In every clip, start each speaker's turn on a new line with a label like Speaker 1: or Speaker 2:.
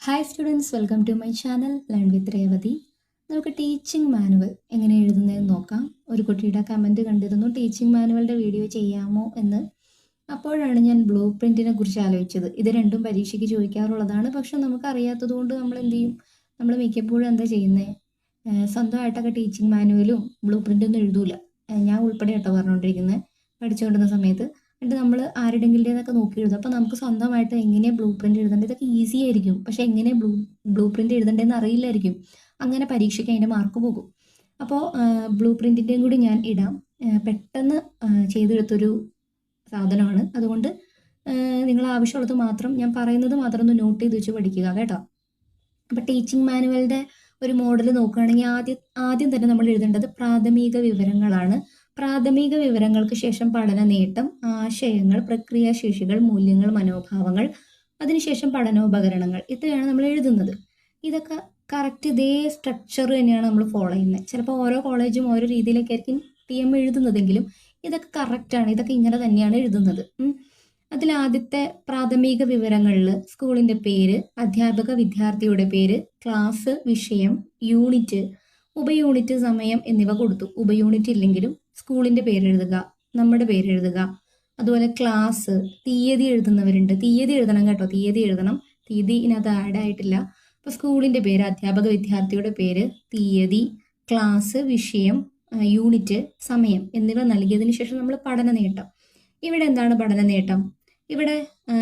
Speaker 1: Hi students, welcome to my channel learn with Revathi. നമുക്ക് teaching manual എങ്ങനെ എഴുതുന്നതെന്ന് നോക്കാം. ഒരു കുട്ടിയുടെ കമൻറ്റ് കണ്ടിരുന്നു, ടീച്ചിങ് മാനുവലിൻ്റെ വീഡിയോ ചെയ്യാമോ എന്ന്. അപ്പോഴാണ് ഞാൻ ബ്ലൂ പ്രിൻറ്റിനെ കുറിച്ച് ആലോചിച്ചത്. ഇത് രണ്ടും പരീക്ഷയ്ക്ക് ചോദിക്കാറുള്ളതാണ്. പക്ഷെ നമുക്കറിയാത്തത് കൊണ്ട് നമ്മൾ എന്ത് ചെയ്യും? നമ്മൾ മിക്കപ്പോഴും എന്താ ചെയ്യുന്നത്? സ്വന്തമായിട്ടൊക്കെ ടീച്ചിങ് മാനുവലും ബ്ലൂ പ്രിൻ്റൊന്നും എഴുതൂല. ഞാൻ ഉൾപ്പെടെ കേട്ടോ പറഞ്ഞുകൊണ്ടിരിക്കുന്നത് പഠിച്ചുകൊണ്ടിരുന്ന സമയത്ത്. എന്നിട്ട് നമ്മൾ ആരുടെങ്കിലുടെയൊക്കെ നോക്കി എഴുതും. അപ്പോൾ നമുക്ക് സ്വന്തമായിട്ട് എങ്ങനെയാണ് ബ്ലൂ പ്രിൻ്റ് എഴുതേണ്ടത്? ഇതൊക്കെ ഈസി ആയിരിക്കും, പക്ഷേ എങ്ങനെ ബ്ലൂ പ്രിൻ്റ് എഴുതേണ്ടതെന്ന് അറിയില്ലായിരിക്കും. അങ്ങനെ പരീക്ഷയ്ക്ക് അതിൻ്റെ മാർക്ക് പോകും. അപ്പോൾ ബ്ലൂ പ്രിൻറ്റിൻ്റെയും കൂടി ഞാൻ ഇടാം. പെട്ടെന്ന് ചെയ്തെടുത്തൊരു സാധനമാണ്. അതുകൊണ്ട് നിങ്ങൾ ആവശ്യമുള്ളത് മാത്രം, ഞാൻ പറയുന്നത് മാത്രം ഒന്ന് നോട്ട് ചെയ്ത് വെച്ച് പഠിക്കുക കേട്ടോ. അപ്പോൾ ടീച്ചിങ് മാനുവലിൻ്റെ ഒരു മോഡൽ നോക്കുകയാണെങ്കിൽ ആദ്യം തന്നെ നമ്മൾ എഴുതേണ്ടത് പ്രാഥമിക വിവരങ്ങളാണ്. പ്രാഥമിക വിവരങ്ങൾക്ക് ശേഷം പഠന നേട്ടം, ആശയങ്ങൾ, പ്രക്രിയാശേഷികൾ, മൂല്യങ്ങൾ, മനോഭാവങ്ങൾ, അതിനുശേഷം പഠനോപകരണങ്ങൾ. ഇത്രയാണ് നമ്മൾ എഴുതുന്നത്. ഇതൊക്കെ കറക്റ്റ് ഇതേ സ്ട്രക്ചർ തന്നെയാണ് നമ്മൾ ഫോളോ ചെയ്യുന്നത്. ചിലപ്പോൾ ഓരോ കോളേജും ഓരോ രീതിയിലൊക്കെ ആയിരിക്കും TM എഴുതുന്നതെങ്കിലും ഇതൊക്കെ കറക്റ്റാണ്. ഇതൊക്കെ ഇങ്ങനെ തന്നെയാണ് എഴുതുന്നത്. അതിലാദ്യത്തെ പ്രാഥമിക വിവരങ്ങളിൽ സ്കൂളിൻ്റെ പേര്, അധ്യാപക വിദ്യാർത്ഥിയുടെ പേര്, ക്ലാസ്, വിഷയം, യൂണിറ്റ്, ഉപയൂണിറ്റ്, സമയം എന്നിവ കൊടുത്തു. ഉപയൂണിറ്റ് ഇല്ലെങ്കിലും സ്കൂളിൻ്റെ പേര് എഴുതുക, നമ്മുടെ പേര് എഴുതുക. അതുപോലെ ക്ലാസ്, തീയതി എഴുതുന്നവരുണ്ട്. തീയതി എഴുതണം കേട്ടോ, തീയതി എഴുതണം. തീയതി ഇതിനകത്ത് ആഡ് ആയിട്ടില്ല. അപ്പോൾ സ്കൂളിൻ്റെ പേര്, അധ്യാപക വിദ്യാർത്ഥിയുടെ പേര്, തീയതി, ക്ലാസ്, വിഷയം, യൂണിറ്റ്, സമയം എന്നിവ നൽകിയതിന് ശേഷം നമ്മൾ പഠന നേട്ടം. ഇവിടെ എന്താണ് പഠന നേട്ടം? ഇവിടെ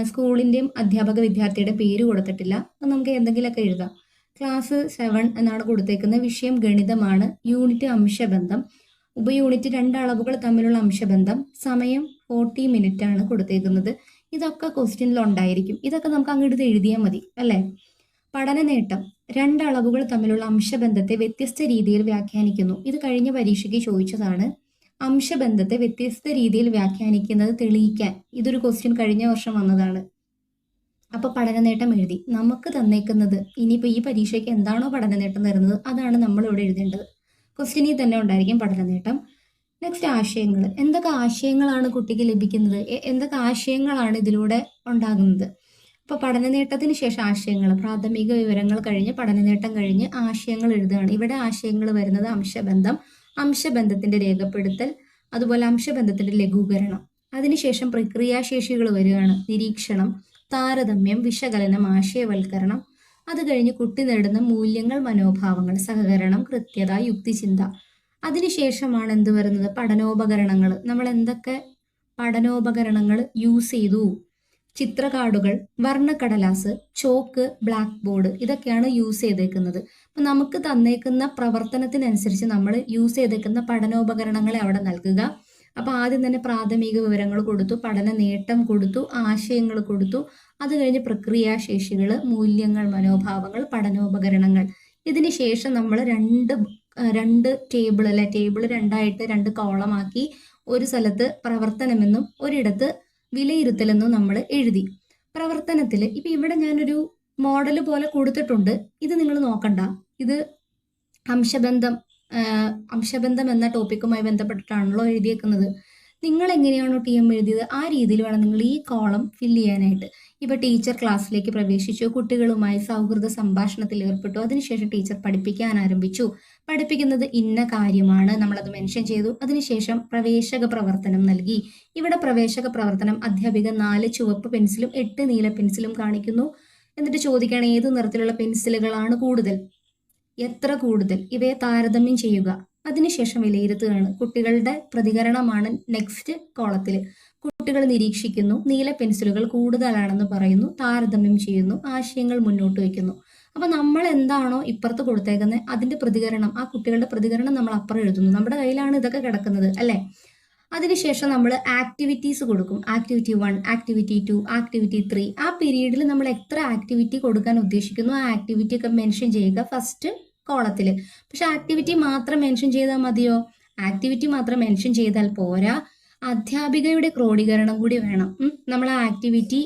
Speaker 1: സ്കൂളിൻ്റെയും അധ്യാപക വിദ്യാർത്ഥിയുടെ പേര് കൊടുത്തിട്ടില്ല. അപ്പം നമുക്ക് എന്തെങ്കിലുമൊക്കെ എഴുതാം. ക്ലാസ് 7 എന്നാണ് കൊടുത്തേക്കുന്നത്. വിഷയം ഗണിതമാണ്. യൂണിറ്റ് അംശബന്ധം. ഉപയൂണിറ്റ് 2 അളവുകൾ തമ്മിലുള്ള അംശബന്ധം. സമയം 40 മിനിറ്റ് ആണ് കൊടുത്തേക്കുന്നത്. ഇതൊക്കെ ക്വസ്റ്റ്യനിൽ ഉണ്ടായിരിക്കും. ഇതൊക്കെ നമുക്ക് അങ്ങോട്ട് എഴുതിയാൽ മതി അല്ലേ? പഠന നേട്ടം, 2 അളവുകൾ തമ്മിലുള്ള അംശബന്ധത്തെ വ്യത്യസ്ത രീതിയിൽ വ്യാഖ്യാനിക്കുന്നു. ഇത് കഴിഞ്ഞ പരീക്ഷയ്ക്ക് ചോദിച്ചതാണ്. അംശബന്ധത്തെ വ്യത്യസ്ത രീതിയിൽ വ്യാഖ്യാനിക്കുന്നത് തെളിയിക്കാൻ. ഇതൊരു ക്വസ്റ്റ്യൻ കഴിഞ്ഞ വർഷം വന്നതാണ്. അപ്പോൾ പഠനനേട്ടം എഴുതി. നമുക്ക് തന്നേക്കുന്നത് ഇനിയിപ്പോൾ ഈ പരീക്ഷയ്ക്ക് എന്താണോ പഠനനേട്ടം തരുന്നത് അതാണ് നമ്മളിവിടെ എഴുതേണ്ടത്. ക്വസ്റ്റ്യനിൽ തന്നെ ഉണ്ടായിരിക്കും പഠനനേട്ടം. നെക്സ്റ്റ് ആശയങ്ങൾ. എന്തൊക്കെ ആശയങ്ങളാണ് കുട്ടിക്ക് ലഭിക്കുന്നത്? എന്തൊക്കെ ആശയങ്ങളാണ് ഇതിലൂടെ ഉണ്ടാകുന്നത്? അപ്പോൾ പഠനനേട്ടത്തിന് ശേഷം ആശയങ്ങൾ, പ്രാഥമിക വിവരങ്ങൾ കഴിഞ്ഞ് പഠനനേട്ടം കഴിഞ്ഞ് ആശയങ്ങൾ എഴുതുകയാണ്. ഇവിടെ ആശയങ്ങൾ വരുന്നത് അംശബന്ധം, അംശബന്ധത്തിന്റെ രേഖപ്പെടുത്തൽ, അതുപോലെ അംശബന്ധത്തിന്റെ ലഘൂകരണം. അതിനുശേഷം പ്രക്രിയാശേഷികൾ വരികയാണ്. നിരീക്ഷണം, താരതമ്യം, വിശകലനം, ആശയവൽക്കരണം. അത് കഴിഞ്ഞ് കുട്ടി നേടുന്ന മൂല്യങ്ങൾ, മനോഭാവങ്ങൾ, സഹകരണം, കൃത്യത, യുക്തിചിന്ത. അതിനുശേഷമാണ് എന്ത് വരുന്നത്? പഠനോപകരണങ്ങൾ. നമ്മൾ എന്തൊക്കെ പഠനോപകരണങ്ങൾ യൂസ് ചെയ്തു? ചിത്രകാർഡുകൾ, വർണ്ണക്കടലാസ്, ചോക്ക്, ബ്ലാക്ക് ബോർഡ്, ഇതൊക്കെയാണ് യൂസ് ചെയ്തേക്കുന്നത്. അപ്പം നമുക്ക് തന്നേക്കുന്ന പ്രവർത്തനത്തിനനുസരിച്ച് നമ്മൾ യൂസ് ചെയ്തേക്കുന്ന പഠനോപകരണങ്ങളെ അവിടെ നൽകുക. അപ്പോൾ ആദ്യം തന്നെ പ്രാഥമിക വിവരങ്ങൾ കൊടുത്തു, പഠന നേട്ടം കൊടുത്തു, ആശയങ്ങൾ കൊടുത്തു. അത് കഴിഞ്ഞ് പ്രക്രിയാശേഷികൾ, മൂല്യങ്ങൾ, മനോഭാവങ്ങൾ, പഠനോപകരണങ്ങൾ. ഇതിന് ശേഷം നമ്മൾ രണ്ട് ടേബിൾ അല്ലെ, ടേബിൾ 2 കോളമാക്കി ഒരു സ്ഥലത്ത് പ്രവർത്തനമെന്നും ഒരിടത്ത് വിലയിരുത്തലെന്നും നമ്മൾ എഴുതി. പ്രവർത്തനത്തിൽ ഇപ്പം ഇവിടെ ഞാനൊരു മോഡൽ പോലെ കൊടുത്തിട്ടുണ്ട്. ഇത് നിങ്ങൾ നോക്കണ്ട. ഇത് അംശബന്ധം എന്ന ടോപ്പിക്കുമായി ബന്ധപ്പെട്ടിട്ടാണല്ലോ എഴുതിയേക്കുന്നത്. നിങ്ങൾ എങ്ങനെയാണോ TM എഴുതിയത് ആ രീതിയിൽ വേണം നിങ്ങൾ ഈ കോളം ഫില്ല് ചെയ്യാനായിട്ട്. ഇപ്പോൾ ടീച്ചർ ക്ലാസ്സിലേക്ക് പ്രവേശിച്ചു, കുട്ടികളുമായി സൗഹൃദ സംഭാഷണത്തിൽ ഏർപ്പെട്ടു, അതിനുശേഷം ടീച്ചർ പഠിപ്പിക്കാൻ ആരംഭിച്ചു. പഠിപ്പിക്കുന്നത് ഇന്ന കാര്യമാണ്, നമ്മളത് മെൻഷൻ ചെയ്തു. അതിനുശേഷം പ്രവേശക പ്രവർത്തനം നൽകി. ഇവിടെ പ്രവേശക പ്രവർത്തനം അധ്യാപിക 4 ചുവപ്പ് പെൻസിലും 8 നീല പെൻസിലും കാണിക്കുന്നു. എന്നിട്ട് ചോദിക്കുകയാണ് ഏത് നിറത്തിലുള്ള പെൻസിലുകളാണ് കൂടുതൽ, എത്ര കൂടുതൽ, ഇവയെ താരതമ്യം ചെയ്യുക. അതിനുശേഷം വിലയിരുത്തുകയാണ്. കുട്ടികളുടെ പ്രതികരണമാണ് നെക്സ്റ്റ് കോളത്തിൽ. കുട്ടികൾ നിരീക്ഷിക്കുന്നു, നീല പെൻസിലുകൾ കൂടുതലാണെന്ന് പറയുന്നു, താരതമ്യം ചെയ്യുന്നു, ആശയങ്ങൾ മുന്നോട്ട് വയ്ക്കുന്നു. അപ്പം നമ്മൾ എന്താണോ ഇപ്പുറത്ത് കൊടുത്തേക്കുന്നത് അതിന്റെ പ്രതികരണം, ആ കുട്ടികളുടെ പ്രതികരണം നമ്മൾ അപ്പുറം എഴുതുന്നു. നമ്മുടെ കയ്യിലാണ് ഇതൊക്കെ കിടക്കുന്നത് അല്ലേ? അതിനുശേഷം നമ്മൾ ആക്ടിവിറ്റീസ് കൊടുക്കും. Activity 1, activity 2, activity 3. ആ പീരീഡിൽ നമ്മൾ എത്ര ആക്ടിവിറ്റി കൊടുക്കാൻ ഉദ്ദേശിക്കുന്നു ആ ആക്ടിവിറ്റി ഒക്കെ മെൻഷൻ ചെയ്യുക ഫസ്റ്റ് കോളത്തിൽ. പക്ഷെ ആക്ടിവിറ്റി മാത്രം മെൻഷൻ ചെയ്താൽ മതിയോ? ആക്ടിവിറ്റി മാത്രം മെൻഷൻ ചെയ്താൽ പോരാ, അധ്യാപികയുടെ ക്രോഡീകരണം കൂടി വേണം. നമ്മൾ ആ ആക്ടിവിറ്റി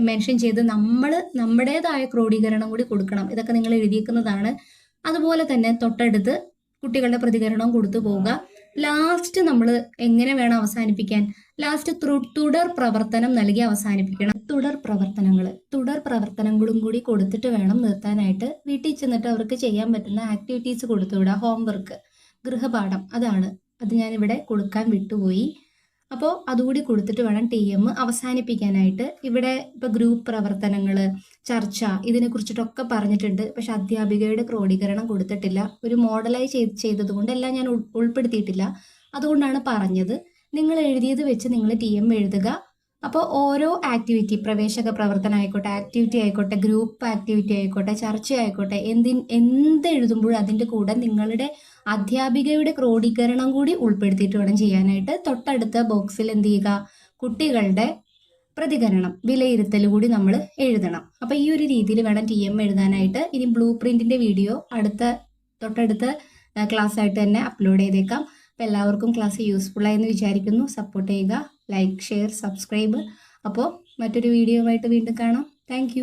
Speaker 1: മെൻഷൻ ചെയ്ത് നമ്മൾ നമ്മുടേതായ ക്രോഡീകരണം കൂടി കൊടുക്കണം. ഇതൊക്കെ നിങ്ങൾ എഴുതിയേക്കുന്നതാണ്. അതുപോലെ തന്നെ തൊട്ടടുത്ത് കുട്ടികളുടെ പ്രതികരണവും കൊടുത്തു പോവുക. ലാസ്റ്റ് നമ്മൾ എങ്ങനെ വേണം അവസാനിപ്പിക്കാൻ? ലാസ്റ്റ് തുടർ പ്രവർത്തനം നൽകി അവസാനിപ്പിക്കണം. തുടർ പ്രവർത്തനങ്ങളും കൂടി കൊടുത്തിട്ട് വേണം നിർത്താനായിട്ട്. വീട്ടിൽ ചെന്നിട്ട് അവർക്ക് ചെയ്യാൻ പറ്റുന്ന ആക്ടിവിറ്റീസ് കൊടുത്തുവിടുക. ഹോംവർക്ക്, ഗൃഹപാഠം, അത് ഞാനിവിടെ കൊടുക്കാൻ വിട്ടുപോയി. അപ്പോൾ അതുകൂടി കൊടുത്തിട്ട് വേണം TM അവസാനിപ്പിക്കാനായിട്ട്. ഇവിടെ ഇപ്പോൾ ഗ്രൂപ്പ് പ്രവർത്തനങ്ങൾ, ചർച്ച, ഇതിനെക്കുറിച്ചിട്ടൊക്കെ പറഞ്ഞിട്ടുണ്ട്. പക്ഷെ അധ്യാപികയുടെ ക്രോഡീകരണം കൊടുത്തിട്ടില്ല. ഒരു മോഡലായി ചെയ്തത് കൊണ്ട് എല്ലാം ഞാൻ ഉൾപ്പെടുത്തിയിട്ടില്ല. അതുകൊണ്ടാണ് പറഞ്ഞത്. നിങ്ങൾ എഴുതിയത് വെച്ച് നിങ്ങൾ TM എഴുതുക. അപ്പോൾ ഓരോ ആക്ടിവിറ്റി, പ്രവേശക പ്രവർത്തനം ആയിക്കോട്ടെ, ആക്ടിവിറ്റി ആയിക്കോട്ടെ, ഗ്രൂപ്പ് ആക്ടിവിറ്റി ആയിക്കോട്ടെ, ചർച്ച ആയിക്കോട്ടെ, എന്ത് എഴുതുമ്പോഴും അതിൻ്റെ കൂടെ നിങ്ങളുടെ അധ്യാപികയുടെ ക്രോഡീകരണം കൂടി ഉൾപ്പെടുത്തിയിട്ട് വേണം ചെയ്യാനായിട്ട്. തൊട്ടടുത്ത ബോക്സിൽ എന്ത് ചെയ്യുക? കുട്ടികളുടെ പ്രതികരണം, വിലയിരുത്തൽ കൂടി നമ്മൾ എഴുതണം. അപ്പോൾ ഈ ഒരു രീതിയിൽ വേണം TM എഴുതാനായിട്ട്. ഇനി ബ്ലൂ പ്രിന്റിന്റെ വീഡിയോ തൊട്ടടുത്ത ക്ലാസ് ആയിട്ട് തന്നെ അപ്ലോഡ് ചെയ്തേക്കാം. അപ്പോൾ എല്ലാവർക്കും ക്ലാസ് യൂസ്ഫുൾ ആയെന്ന് വിചാരിക്കുന്നു. സപ്പോർട്ട് ചെയ്യുക, ലൈക്ക്, ഷെയർ, സബ്സ്ക്രൈബ്. അപ്പോൾ മറ്റൊരു വീഡിയോ ആയിട്ട് വീണ്ടും കാണാം. താങ്ക്